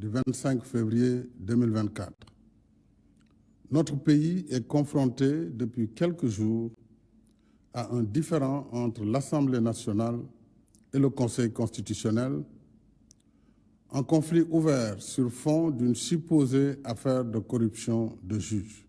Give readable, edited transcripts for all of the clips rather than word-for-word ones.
du 25 février 2024. Notre pays est confronté depuis quelques jours à un différend entre l'Assemblée nationale et le Conseil constitutionnel, un conflit ouvert sur fond d'une supposée affaire de corruption de juges.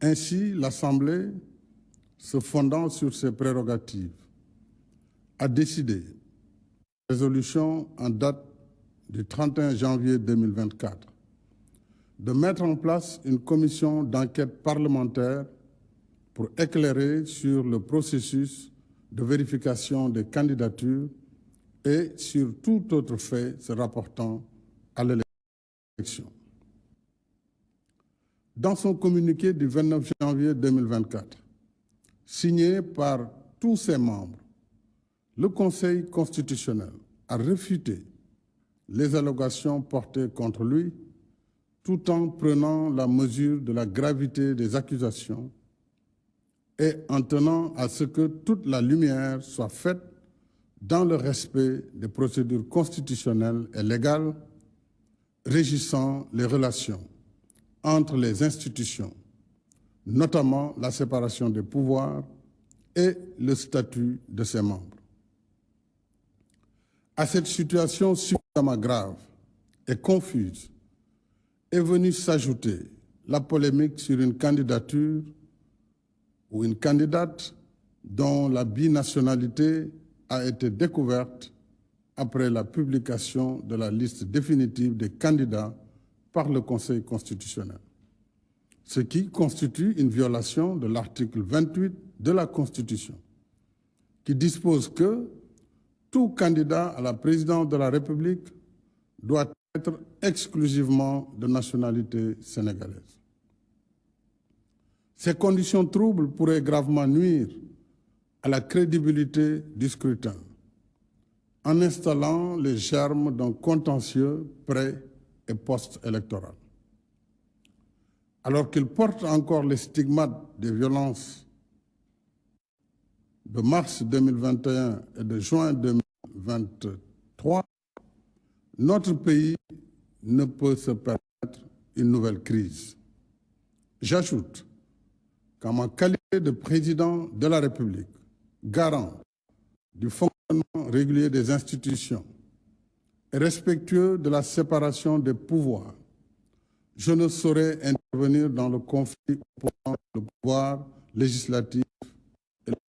Ainsi, l'Assemblée, se fondant sur ses prérogatives, a décidé, résolution en date du 31 janvier 2024, de mettre en place une commission d'enquête parlementaire pour éclairer sur le processus de vérification des candidatures et sur tout autre fait se rapportant à l'élection. Dans son communiqué du 29 janvier 2024, signé par tous ses membres, le Conseil constitutionnel a réfuté les allégations portées contre lui tout en prenant la mesure de la gravité des accusations et en tenant à ce que toute la lumière soit faite dans le respect des procédures constitutionnelles et légales régissant les relations entre les institutions, notamment la séparation des pouvoirs et le statut de ses membres. À cette situation suffisamment grave et confuse est venue s'ajouter la polémique sur une candidature ou une candidate dont la binationalité a été découverte après la publication de la liste définitive des candidats par le Conseil constitutionnel, ce qui constitue une violation de l'article 28 de la Constitution, qui dispose que tout candidat à la présidence de la République doit être exclusivement de nationalité sénégalaise. Ces conditions troubles pourraient gravement nuire à la crédibilité du scrutin, en installant les germes d'un contentieux pré- et post-électoral. Alors qu'il porte encore les stigmates des violences de mars 2021 et de juin 2023, notre pays ne peut se permettre une nouvelle crise. J'ajoute qu'en ma qualité de président de la République, garant du fonctionnement régulier des institutions et respectueux de la séparation des pouvoirs, je ne saurais intervenir dans le conflit opposant le pouvoir législatif et le pouvoir.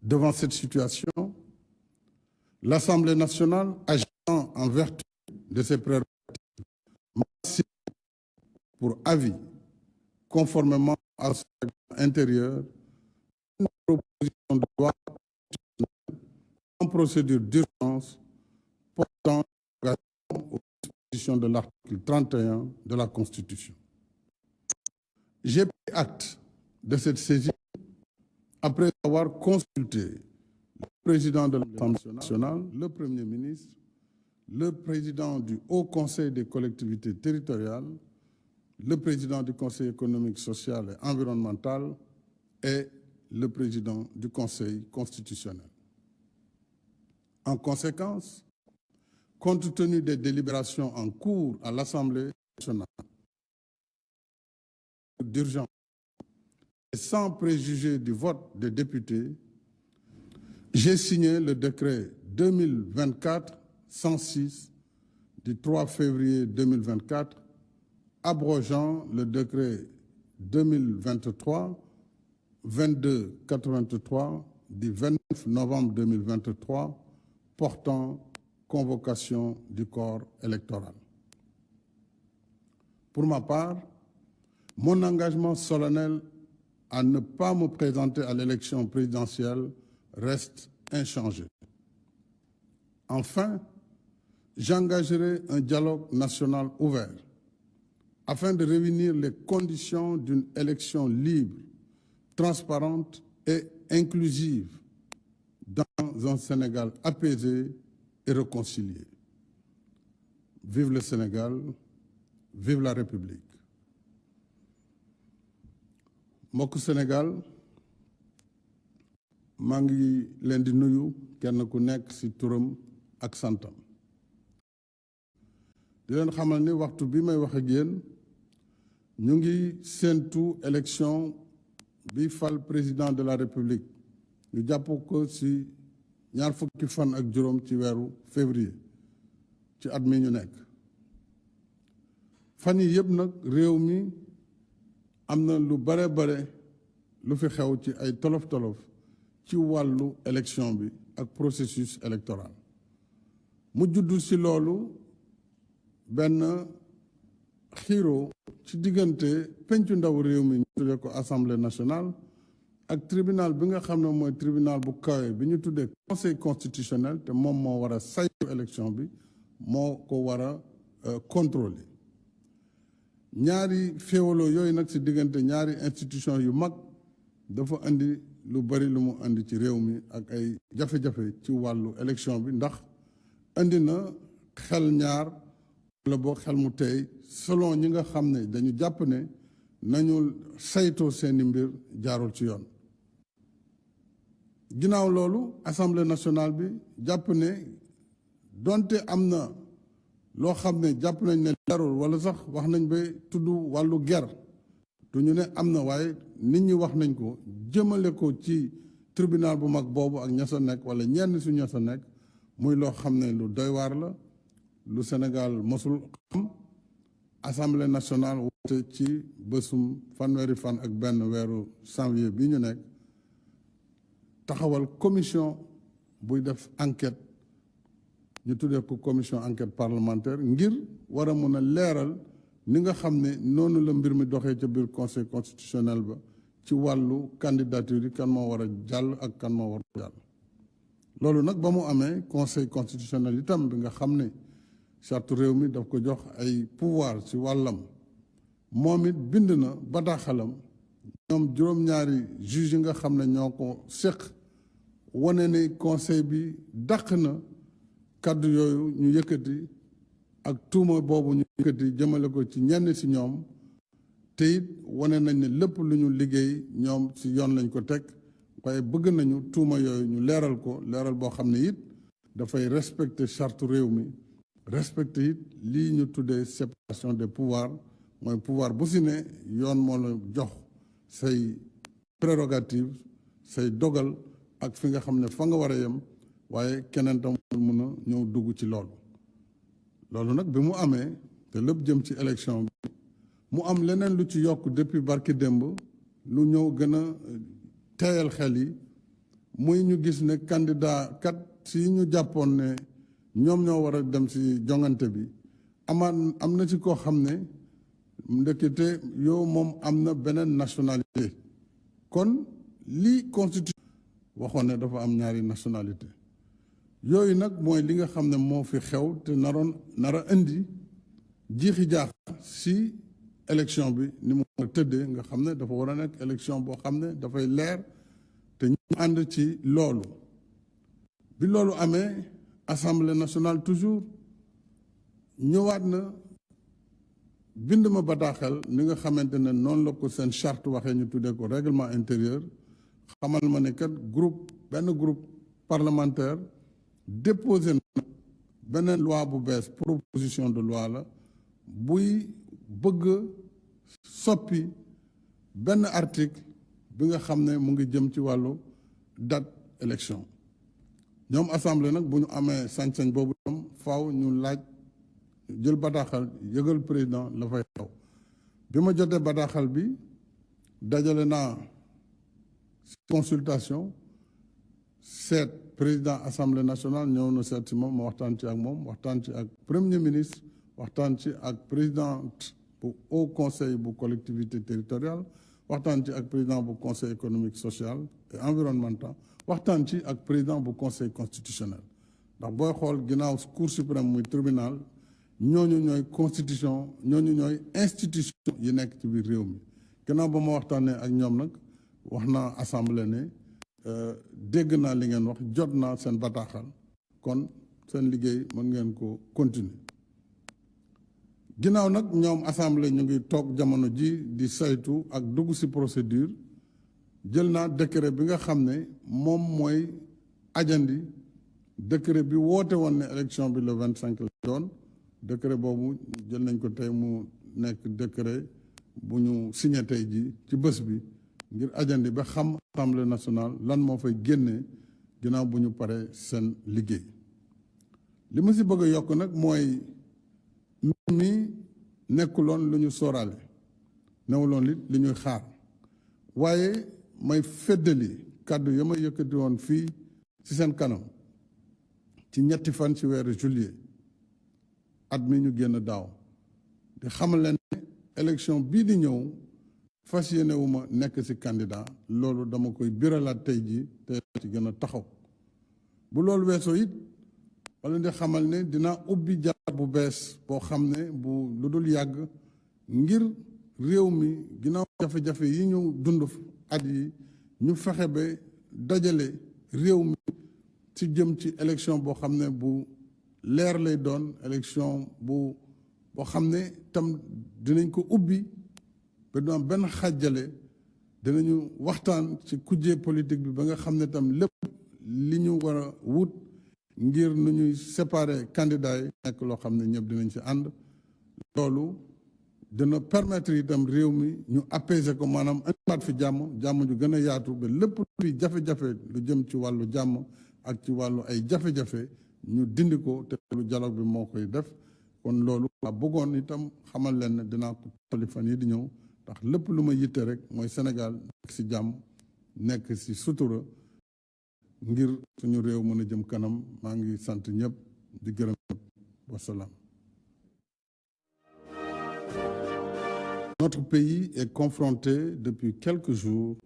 Devant cette situation, l'Assemblée nationale, agissant en vertu de ses prérogatives, m'a signé pour avis, conformément à son règlement intérieur, une proposition de loi en procédure d'urgence portant aux dispositions de l'article 31 de la Constitution. J'ai pris acte de cette saisie après avoir consulté le président de l'Assemblée nationale, le Premier ministre, le président du Haut Conseil des collectivités territoriales, le président du Conseil économique, social et environnemental et le président du Conseil constitutionnel. En conséquence, compte tenu des délibérations en cours à l'Assemblée nationale d'urgence et sans préjuger du vote des députés, j'ai signé le décret 2024-106 du 3 février 2024 abrogeant le décret 2023-2283 du 29 novembre 2023 portant convocation du corps électoral. Pour ma part, mon engagement solennel à ne pas me présenter à l'élection présidentielle reste inchangé. Enfin, j'engagerai un dialogue national ouvert afin de réunir les conditions d'une élection libre, transparente et inclusive dans un Sénégal apaisé et réconcilié. Vive le Sénégal, vive la République. mbokku Sénégal maa ngi leen di nuyu kenn ku nekk ci turam ak santam di leen xamal ni waxtu bi may wax ak yéen ñu ngi séentu élection bi fal président de la république ñu jàpp ko ci ñaar fukki fan ak juróom ci weeru février ci at mi ñu nekk fan yi yëpp nag réew mi am na lu bare lu fi xew ci ay tolof-tolof ci wàllu élection bi ak processus électoral mu juddu ci loolu benn xiiro ci diggante pencu ndaw réew mi ñu tuddee ko assemblée nationale ak tribunal bi nga xam ne mooy tribunal bu kawe bi ñu tuddee conseil constitutionnel te moom moo war a saytu élection bi moo ko war a contrôler ñaari féewaloo yooyu nag ci diggante ñaari institution yu mag dafa indi lu bari lu mu indi ci réew mi ak ay jafe-jafe ci wàllu élection bi ndax indi na xel ñaar wala boo xel mu tey selon ñi nga xam ne dañu jàpp ne nañu saytoo seeni mbir jaarul ci yoon ginnaaw loolu assemblée nationale bi jàpp ne donte am na loo xam ne jàpp nañ ne leerul wala sax wax nañ ba tudd wàllu ger du ñu ne am na waaye nit ñi wax nañ ko jëmale ko ci tribunal bu mag boobu ak ña sa nekk wala ñenn su ña sa nekk muy loo xam ne lu doy waar la lu Sénégal mosul xam assemblée nationale woote ci bésum fanweeri fan ak benn weeru janvier bi ñu nekk taxawal commission buy def enquête ñu tuddee ko commission enquête parlementaire ngir war a mën a leeral ni nga xam ne noonu la mbir mi doxee ca biir conseil constitutionnel ba ci wàllu candidature yi kan moo war a jàll ak kan moo war a jàll loolu nag ba mu amee conseil constitutionnel itam bi nga xam ne charte réew mi daf ko jox ay pouvoir ci wàllam moom it bind na bataaxalam ñoom juróom-ñaari juge yi nga xam ne ñoo ko séq wane ne conseil bi dàq na kàddu yooyu ñu yëkkati ak tuuma boobu ñu yëkkati jëmale ko ci ñenn ci ñoom te it wane nañ ne lépp lu ñu liggéey ñoom ci yoon lañ ko teg waaye bëgg nañu tuuma yooyu ñu leeral ko leeral boo xam ne it dafay respecter charte réew mi respecter it lii ñu tuddee séparation des pouvoirs mooy pouvoir bu si ne yoon moo la jox say prérogative say dogal ak fi nga xam ne fa nga war a yem waaye keneen tam mën a ñëw dugg ci loolu nag bi mu amee te lépp jëm ci élection bi mu am leneen lu ci yokk depuis barki démb lu ñëw gën a teeyal xel yi muy ñu gis ne candidat kat si ñu jàppoon ne ñoom ñoo war a dem si jongante bi am na ci koo xam ne ndekete yow moom am na beneen nationalité kon lii constitution waxoon ne dafa am ñaari nationalité yooyu nag mooy li nga xam ne moo fi xew te nara indi jiixi jaax si élection bi ni mu tëddee nga xam ne dafa war a nekk élection boo xam ne dafay leer te ñu ànd ci loolu bi loolu amee assemblée nationale toujours ñëwaat na bind ma bataaxel ni nga xamante ne noonu la ko seen charte waxee ñu tuddee ko règlement intérieur xamal ma ne kat benn groupe parlementaire déposé na beneen loi bu bees proposition de loi la buy bëgg soppi benn article bi nga xam ne mu ngi jëm ci wàllu date élection ñoom assemblée nag bu ñu amee sañ-sañ boobu ñoom faaw ñu laaj jël bataaxal yëgal président la fay xew bi ma jotee bataaxal bi dajale naa consultation seet président assemblée nationale ñëw na seet si moom ma waxtaan ci ak moom waxtaan ci ak premier ministre waxtaan ci ak présidente bu haut conseil bu collectivité territoriale waxtaan ci ak président bu conseil économique social et environnemental waxtaan ci ak président bu conseil constitutionnel ndax booy xool ginnaaw cour suprême muy tribunal ñooñu ñooy constitution ñooñu ñooy institution yi nekk ci biir réew mi ginnaaw ba ma waxtaanee ak ñoom nag wax naa assemblée ne dégg naa li ngeen wax jot naa seen bataaxal kon seen liggéey mën ngeen ko continuer ginnaaw nag ñoom assemblée ñu ngi toog jamono ji di saytu ak dugg ci procédure jël naa décret bi nga xam ne moom mooy ajandi décret bi woote woon ne élection bi le 25 la doon décret boobu jël nañ ko tey mu nekk décret bu ñu signé tey ji ci bés bi ngir ajandi ba xam assemblée nationale lan moo fay génnee ginnaaw bu ñu paree seen liggéey. li ma si bëgg a yokk nag mooy mbir mi nekkuloon lu ñu sóoraale newuloon li ñuy xaar waaye may feddali kàddu ya ma yëkkati woon fii ci seen kanam ci ñetti fan ci weeru juillet at mi ñu génn daaw di xamal leen ne élection bii di ñëw fas yéene wu ma nekk ci candidat loolu dama koy biralaat tey ji te ci gën a taxaw bu loolu weesoo it wala di xamal ne dinaa ubbi jaar bu bees boo xam ne bu lu dul yàgg ngir réew mi ginnaaw jafe-jafe yi ñu dund at yi ñu fexe ba dajale réew mi ci jëm ci élection boo xam ne bu leer lay doon élection boo xam ne tam dinañ ko ubbi ba du am benn xàjjale dinañu waxtaan ci kujje politique bi ba nga xam ne tam lépp li ñu war a wut ngir nu ñuy séparer candidats yi nekk loo xam ne ñëpp dinañ ci ànd loolu dina permettre itam réew mi ñu apaiser ko maanaam indiwaat fi jàmm ju gën a yaatu ba lépp luy jafe-jafe lu jëm ci wàllu jàmm ak ci wàllu ay jafe-jafe ñu dindi ko te lu dialogue bi moo koy def kon loolu waa bëggoon itam xamal leen ne dinaa ko tolli fan yi di ñëw ndax lépp lu ma yitte rek mooy Sénégal nekk ci jàmm nekk ci sutura ngir suñu réew mën a jëm kanam maa ngi sant ñëpp di gërëm ñëpp wasalaam. Notre pays est confronté depuis quelques jours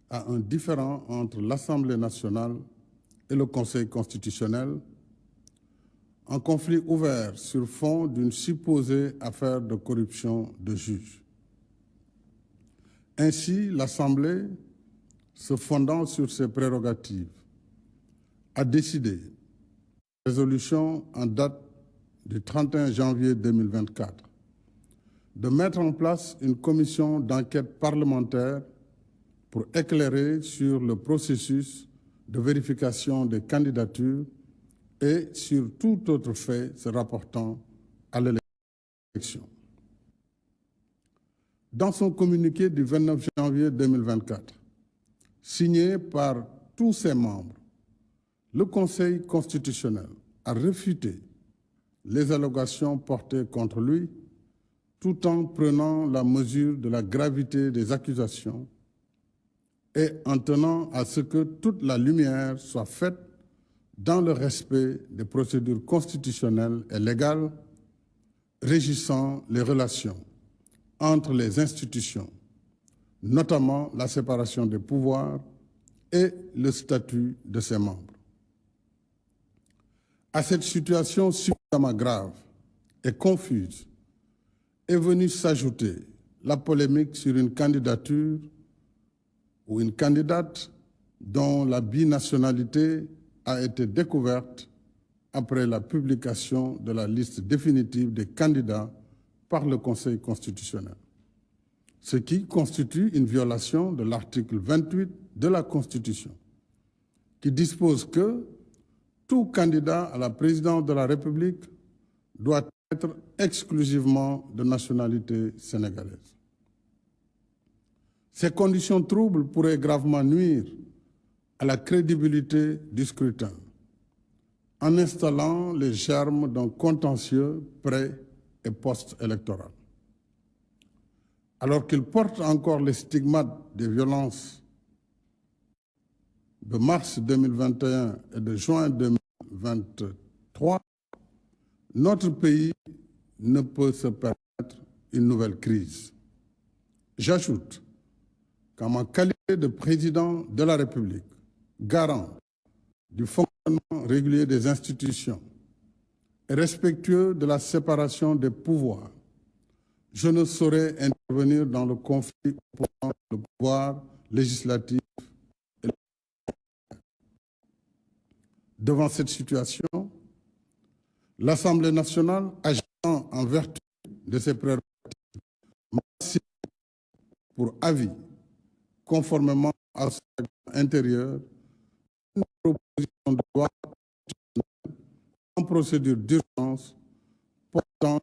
à un différend entre l'Assemblée nationale et le Conseil constitutionnel, un conflit ouvert sur fond d'une supposée affaire de corruption de juges. Ainsi, l'Assemblée, se fondant sur ses prérogatives, a décidé, résolution en date du 31 janvier 2024, de mettre en place une commission d'enquête parlementaire pour éclairer sur le processus de vérification des candidatures et sur tout autre fait se rapportant à l'élection. Dans son communiqué du 29 janvier 2024, signé par tous ses membres, le Conseil constitutionnel a réfuté les allégations portées contre lui tout en prenant la mesure de la gravité des accusations et en tenant à ce que toute la lumière soit faite dans le respect des procédures constitutionnelles et légales régissant les relations entre les institutions, notamment la séparation des pouvoirs et le statut de ses membres. À cette situation suffisamment grave et confuse est venue s'ajouter la polémique sur une candidature ou une candidate dont la binationalité a été découverte après la publication de la liste définitive des candidats par le Conseil constitutionnel, ce qui constitue une violation de l'article 28 de la Constitution, qui dispose que tout candidat à la présidence de la République doit être exclusivement de nationalité sénégalaise. Ces conditions troubles pourraient gravement nuire à la crédibilité du scrutin en installant les germes d'un contentieux pré- et post-électoral. Alors qu'il porte encore les stigmates des violences de mars 2021 et de juin 2023, notre pays ne peut se permettre une nouvelle crise. J'ajoute qu'en ma qualité de président de la République, garant du fonctionnement régulier des institutions et respectueux de la séparation des pouvoirs, je ne saurais intervenir dans le conflit opposant le pouvoir législatif et le... Devant cette situation, l'Assemblée nationale, agissant en vertu de ses prérogatives, m'a signé pour avis, conformément à son règlement intérieur, une proposition de loi procédure d'urgence portant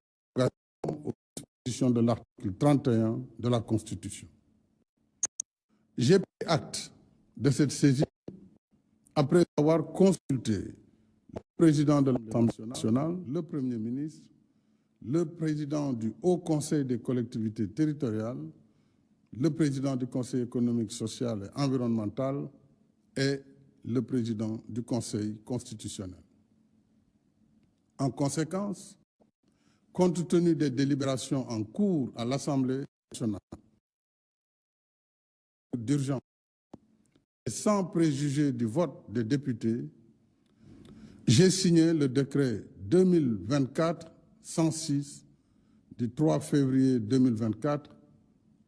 aux dispositions de l'article 31 de la Constitution. J'ai pris acte de cette saisie après avoir consulté le président de l'Assemblée nationale, le Premier ministre, le président du Haut Conseil des collectivités territoriales, le président du Conseil économique, social et environnemental et le président du Conseil constitutionnel. En conséquence, compte tenu des délibérations en cours à l'Assemblée nationale d'urgence et sans préjuger du vote des députés, j'ai signé le décret 2024-106 du 3 février 2024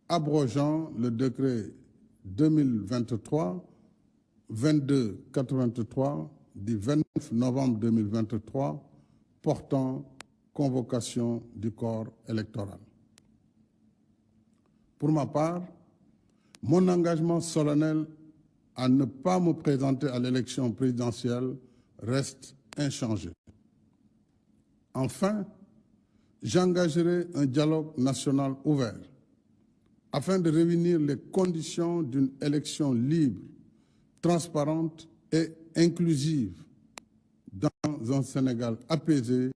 abrogeant le décret 2023-2283 du 29 novembre 2023 portant convocation du corps électoral. Pour ma part, mon engagement solennel à ne pas me présenter à l'élection présidentielle reste inchangé. Enfin, j'engagerai un dialogue national ouvert afin de réunir les conditions d'une élection libre, transparente et inclusive dans un Sénégal apaisé